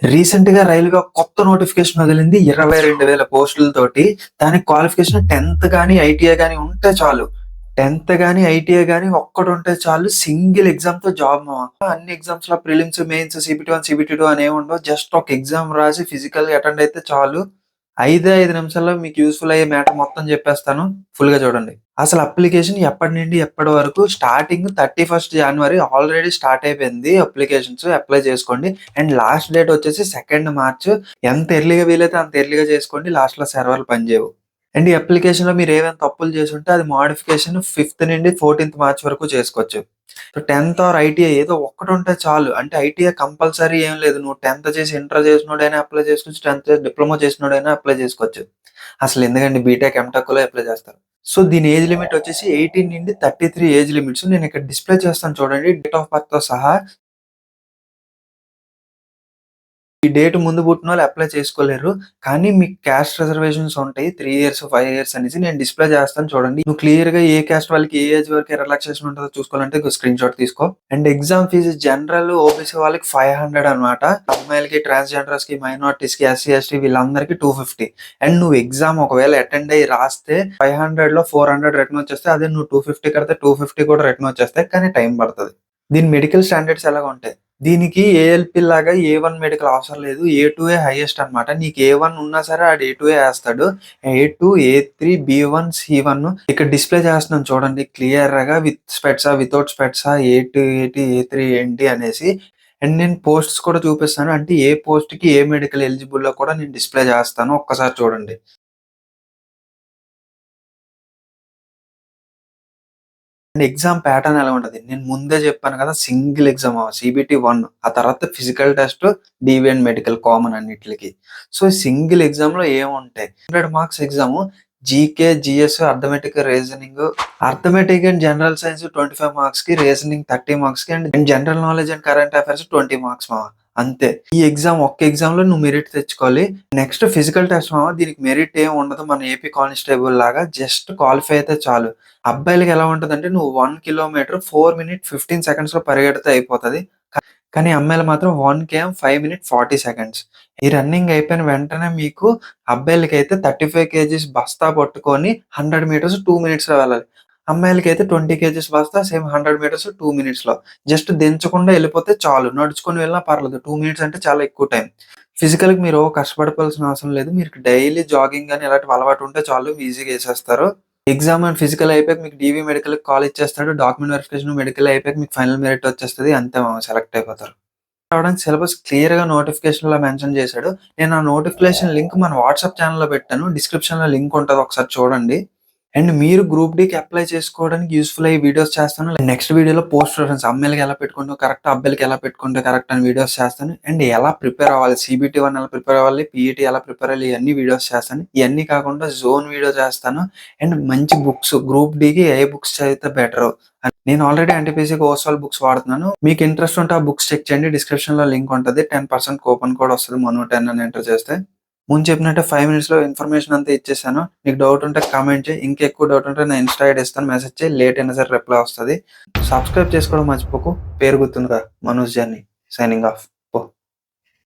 Recent గా railway కొత్త notification వదిలింది 22,000 పోస్టులతోటి. దానికి క్వాలిఫికేషన్ 10th గాని, ఐటీఐ గాని ఉంటే చాలు. 10th గాని, ఐటీఐ గాని ఒక్కటుంటే చాలు సింగిల్ ఎగ్జామ్‌తో జాబ్ మామ. అన్ని ఎగ్జామ్స్‌లో ప్రిలిమ్స్, మెయిన్స్, సీబీటీ 1, సీబీటీ 2 అని ఏముండవు. జస్ట్ ఒక ఎగ్జామ్ రాసి ఫిజికల్‌గా అటెండ్ అయితే చాలు. 5 నిమిషాల్లో మీకు యూజ్‌ఫుల్ అయ్యే మ్యాటర్ మొత్తం చెప్పేస్తాను. ఫుల్‌గా చూడండి. అసలు అప్లికేషన్ ఎప్పటి నుండి ఎప్పటి వరకు స్టార్టింగ్ 31 జనవరి ఆల్రెడీ స్టార్ట్ అయిపోయింది అప్లికేషన్స్. అప్లై చేసుకోండి. అండ్ లాస్ట్ డేట్ వచ్చేసి 2 మార్చ్. ఎంత ఎర్లీగా వీలైతే అంత ఎర్లీగా చేసుకోండి. లాస్ట్‌లో సర్వర్‌లు పనిచేయవు. అండ్ ఈ అప్లికేషన్‌లో మీరేమైనా తప్పులు చేసుంటే అది మోడిఫికేషన్ 5th నుండి 14th మార్చ్ వరకు చేసుకోవచ్చు. సో 10th ఆర్ ఐటీఐ ఏదో ఒక్కటుంటే చాలు. అంటే ఐటీఐ కంపల్సరీ ఏం లేదు. నువ్వు 10th చేసి ఇంటర్ చేసినోడైనా అప్లై చేసుకోవచ్చు. 10th చేసి డిప్లొమా చేసినోడైనా అప్లై చేసుకోవచ్చు. అసలెందుకండి బీటెక్, ఎంటెక్‌లో అప్లై చేస్తారు. సో దీని ఏజ్ లిమిట్ వచ్చేసి 18 నుండి 33 ఏజ్ లిమిట్స్. నేనిక్కడ డిస్‌ప్లే చేస్తాను చూడండి. డేట్ ఆఫ్ బర్త్‌తో సహా. ఈ డేట్ ముందు పుట్టినోళ్ళు అప్లై చేసుకోలేరు. కానీ మీకు క్యాస్ట్ రిజర్వేషన్స్ ఉంటాయి. 3 ఇయర్స్, 5 ఇయర్స్ అనేసి నేను డిస్‌ప్లే చేస్తాను చూడండి. నువ్వు క్లియర్‌గా ఏ క్యాస్ట్ వాళ్ళకి ఏ ఏజ్ వరకు రిలాక్సేషన్ ఉంటదో చూసుకోవాలంటే ఇగో స్క్రీన్‌షాట్ తీసుకో. And exam fee general, OBC వాళ్ళకి 500 అన్నమాట. అమ్మాయిలకి, ట్రాన్స్‌జెండర్స్‌కి, మైనారిటీస్‌కి, ఎస్సీ, ఎస్టీ వీళ్ళందరికీ 250. అండ్ నువ్వు ఎగ్జామ్ ఒకవేళ అటెండ్ అయ్యి రాస్తే 500లో 400 రిటర్న్ వచ్చేస్తాయి. అదే నువ్వు 250 కడితే 250 కూడా రిటర్న్ వచ్చేస్తాయి. కానీ టైం పడతది. దీని మెడికల్ స్టాండర్డ్స్ ఎలాగుంటాయి? దీనికి ఏఎల్‌పీ లాగా ఏ1 మెడికల్ అవసరం లేదు. ఏ2ఏ హైయెస్ట్ అన్నమాట. నీకు ఏ1 ఉన్నా సరే ఆడు ఏ2ఏ ఏస్తాడు. ఏ2, ఏ3, బీ1, సి1 ఇక్కడ డిస్‌ప్లే చేస్తున్నాను చూడండి క్లియర్‌గా విత్ స్పెట్సా, వితౌట్ స్పెట్సా, ఏ2 ఏంటి, ఏ3 ఏంటి అనేసి. అండ్ నేను పోస్ట్స్ కూడా చూపిస్తాను. అంటే ఏ పోస్ట్‌కి ఏ మెడికల్ ఎలిజిబుల్లో కూడా నేను డిస్‌ప్లే చేస్తాను. ఒక్కసారి చూడండి. అండ్ ఎగ్జామ్ ప్యాటర్న్ ఎలా ఉంటది? నేను ముందే చెప్పాను కదా! సింగిల్ ఎగ్జామ్ సీబీటీ 1 ఆ తర్వాత physical test, DV and medical common అన్నిట్లికి. సో, సింగిల్ ఎగ్జామ్‌లో ఏముంటాయి? 100 marks exam. GK, GS, arithmetic, reasoning, arithmetic and general science 25 మార్క్స్‌కి, రీజనింగ్ 30 మార్క్స్‌కి and general knowledge and current affairs 20 marks మామ. అంతే. ఈ ఒక్క ఎగ్జామ్‌లో నువ్వు మెరిట్ తెచ్చుకోవాలి. నెక్స్ట్ ఫిజికల్ టెస్ట్ మామ. దీనికి మెరిట్ ఏమి ఉండదు. మన ఏపీ కానిస్టేబుల్ లాగా జస్ట్ క్వాలిఫై అయితే చాలు. అబ్బాయిలకి ఎలా ఉంటదంటే నువ్వు 1 కిలోమీటర్ 4 మినిట్ 15 సెకండ్స్‌లో పరిగెడితే అయిపోతది. కానీ అమ్మాయిలు మాత్రం 1 కేఎం 5 మినిట్ 40 సెకండ్స్. ఈ రన్నింగ్ అయిపోయిన వెంటనే మీకు అబ్బాయిలకైతే 35 కేజీస్ బస్తా పట్టుకొని 100 మీటర్స్ 2 మినిట్స్‌లో వెళ్ళాలి. అమ్మాయిలకైతే 20 కేజీస్ బస్తా సేమ్ 100 మీటర్స్ 2 మినిట్స్‌లో. జస్ట్ దించకుండా ఎళ్ళిపోతే చాలు. నడుచుకొని వెళ్ళినా పర్లేదు. 2 మినిట్స్ అంటే చాలా ఎక్కువ టైం. ఫిజికల్‌గా మీరు కష్టపడిపోవాల్సిన అవసరం లేదు. మీకు డైలీ జాగింగ్ గాని ఇలాంటివి అలవాటు ఉంటే చాలు ఈజీగా ఏసేస్తారు. ఎగ్జామ్ అండ్ ఫిజికల్ అయిపోయాక మీకు డీవీ మెడికల్‌కి కాల్ ఇచ్చేస్తాడు. డాక్యుమెంట్ వెరిఫికేషన్ మెడికల్ అయిపోయాక మీకు ఫైనల్ మెరిట్ వచ్చేస్తది. అంతే మామ సెలెక్ట్ అయిపోతారు. రావడానికి సిలబస్ క్లియర్‌గా నోటిఫికేషన్‌లో మెన్షన్ చేశాడు. నేను ఆ నోటిఫికేషన్ లింక్ మన వాట్సాప్ ఛానెల్‌లో పెట్టాను. డిస్క్రిప్షన్‌లో లింక్ ఉంటది. ఒకసారి చూడండి. అండ్ మీరు గ్రూప్ డీకి అప్లై చేసుకోవడానికి యూజ్‌ఫుల్ అయ్యే వీడియోస్ చేస్తాను. నెక్స్ట్ వీడియోలో పోస్ట్ ప్రిఫరెన్స్ అమ్మాయిలకి ఎలా పెట్టుకుంటే కరెక్ట్, అబ్బాయిలకి ఎలా పెట్టుకుంటే కరెక్ట్ అని వీడియోస్ చేస్తాను. అండ్ ఎలా ప్రిపేర్ అవ్వాలి, సీబీటీ 1 ఎలా ప్రిపేర్ అవ్వాలి, పీఈటీ ఎలా ప్రిపేర్ అవ్వాలి ఇయన్నీ వీడియోస్ చేస్తాను. ఇయన్నీ కాకుండా జోన్ వీడియో చేస్తాను. అండ్ మంచి బుక్స్ గ్రూప్ డీకి ఏ బుక్స్ చదివితే బెటరు. నేను ఆల్రెడీ ఎన్‌టీపీసీకి ఓస్వాల్ బుక్స్ వాడుతున్నాను. మీకు ఇంట్రెస్ట్ ఉంటే ఆ బుక్స్ చెక్ చేయండి. డిస్క్రిప్షన్‌లో లింక్ ఉంటది. 10% కూపన్ కోడ్ వస్తది. మను10 అని ఎంటర్ చేస్తే. ముందు చెప్పినట్టే 5 మినిట్స్‌లో ఇన్ఫర్మేషన్ అంతా ఇచ్చేసాను. నీకు డౌట్ ఉంటే కామెంట్ చెయి. ఇంకా ఎక్కువ డౌట్ ఉంటే నా ఇన్‌స్టా ఐడీ ఇస్తాను. మెసేజ్ చెయి. లేట్ అయినా సరే రిప్లై వస్తది. సబ్స్క్రైబ్ చేసుకోవడం మర్చిపోకు. పేరు గుర్తుందిగా మనోజ్ జర్నీ. Signing off.